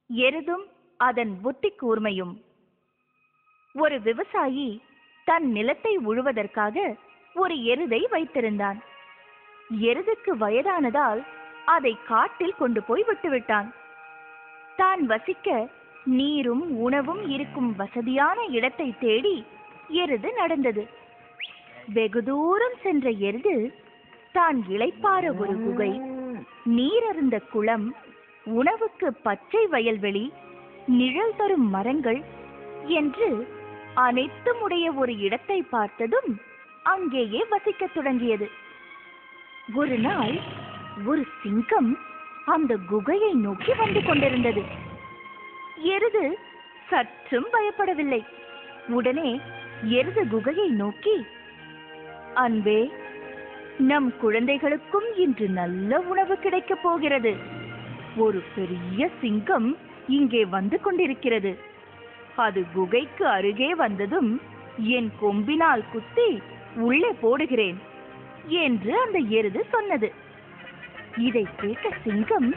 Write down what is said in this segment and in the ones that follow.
எருதும் அதன் புத்தி கூர்மையும். ஒரு விவசாயி தன் நிலத்தை உழுவதற்காக ஒரு எருதை வைத்திருந்தான். எருதுக்கு வயதானதால் அதை காட்டில் கொண்டு போய் விட்டுவிட்டான். தான் வசிக்க நீரும் உணவும் இருக்கும் வசதியான இடத்தை தேடி எருது நடந்தது. வெகு தூரம் சென்ற எருது தான் இளைப்பாற ஒரு குகை, நீரருந்த குளம், உணவுக்கு பச்சை வயல்வெளி, நிழல் தரும் மரங்கள் என்று அனைத்தும் உடைய ஒரு இடத்தை பார்த்ததும் அங்கேயே வசிக்கத் தொடங்கியது. ஒரு நாள் ஒரு சிங்கம் அந்த குகையை நோக்கி வந்து கொண்டிருந்தது. எருது சற்றும் பயப்படவில்லை. உடனே எருது குகையை நோக்கி, அன்பே, நம் குழந்தைகளுக்கும் இன்று நல்ல உணவு கிடைக்கப் போகிறது. ஒரு பெரிய சிங்கம் இங்கே வந்து கொண்டிருக்கிறது. அது குகைக்கு அருகே வந்ததும் என் கொம்பினால் குத்தி உள்ளே போடுகிறேன் என்று அந்த எருது சொன்னது. இதை கேட்ட சிங்கம்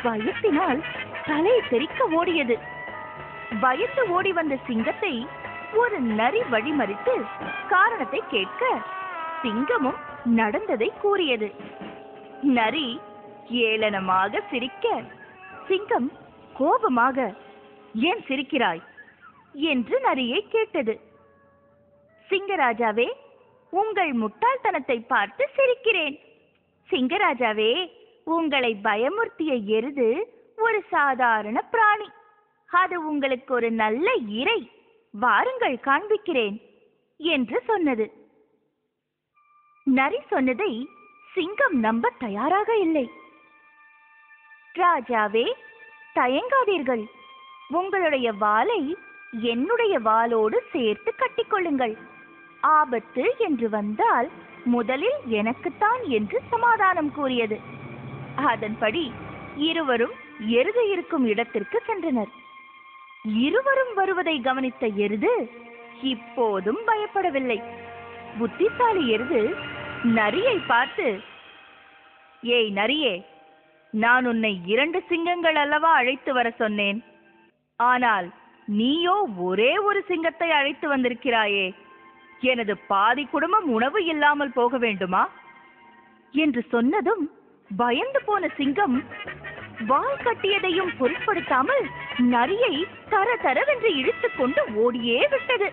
பயத்தினால் தலை தெறிக்க ஓடியது. பயந்து ஓடி வந்த சிங்கத்தை ஒரு நரி வழிமறித்து காரணத்தை கேட்க சிங்கமும் நடந்ததை கூறியது. நரி ஏளனமாக சிரிக்க சிங்கம் கோபமாக, ஏன் சிரிக்கிறாய் என்று நரியை கேட்டது. சிங்கராஜாவே, உங்கள் முட்டாள்தனத்தை பார்த்து சிரிக்கிறேன். சிங்கராஜாவே, உங்களை பயமுறுத்திய எருது ஒரு சாதாரண பிராணி. அது உங்களுக்கு ஒரு நல்ல இரை. வாருங்கள், காண்பிக்கிறேன் என்று சொன்னது. நரி சொன்னதை சிங்கம் நம்ப தயாராக இல்லை. ராஜாவே, தயங்காதீர்கள். உங்களுடைய வாளை என்னுடைய வாளோடு சேர்த்து கட்டிக்கொள்ளுங்கள். ஆபத்து என்று வந்தால் முதலில் எனக்குத்தான் என்று சமாதானம் கூறியது. அதன்படி இருவரும் எருது இருக்கும் இடத்திற்கு சென்றனர். இருவரும் வருவதை கவனித்த எருது இப்போதும் பயப்படவில்லை. புத்திசாலி எருது நரியை பார்த்து, ஏய் நரியே, நான் உன்னை 2 சிங்கங்கள் அல்லவா அழைத்து வர சொன்னேன். ஆனால் நீயோ ஒரே ஒரு சிங்கத்தை அழைத்து வந்திருக்கிறாயே. எனது பாதி குடும்பம் உணவு இல்லாமல் போக வேண்டுமா என்று சொன்னதும் பயந்து போன சிங்கம் வால் கட்டியதையும் பொருட்படுத்தாமல் நரியை தர தரவென்று இழுத்துக் கொண்டு ஓடியே விட்டது.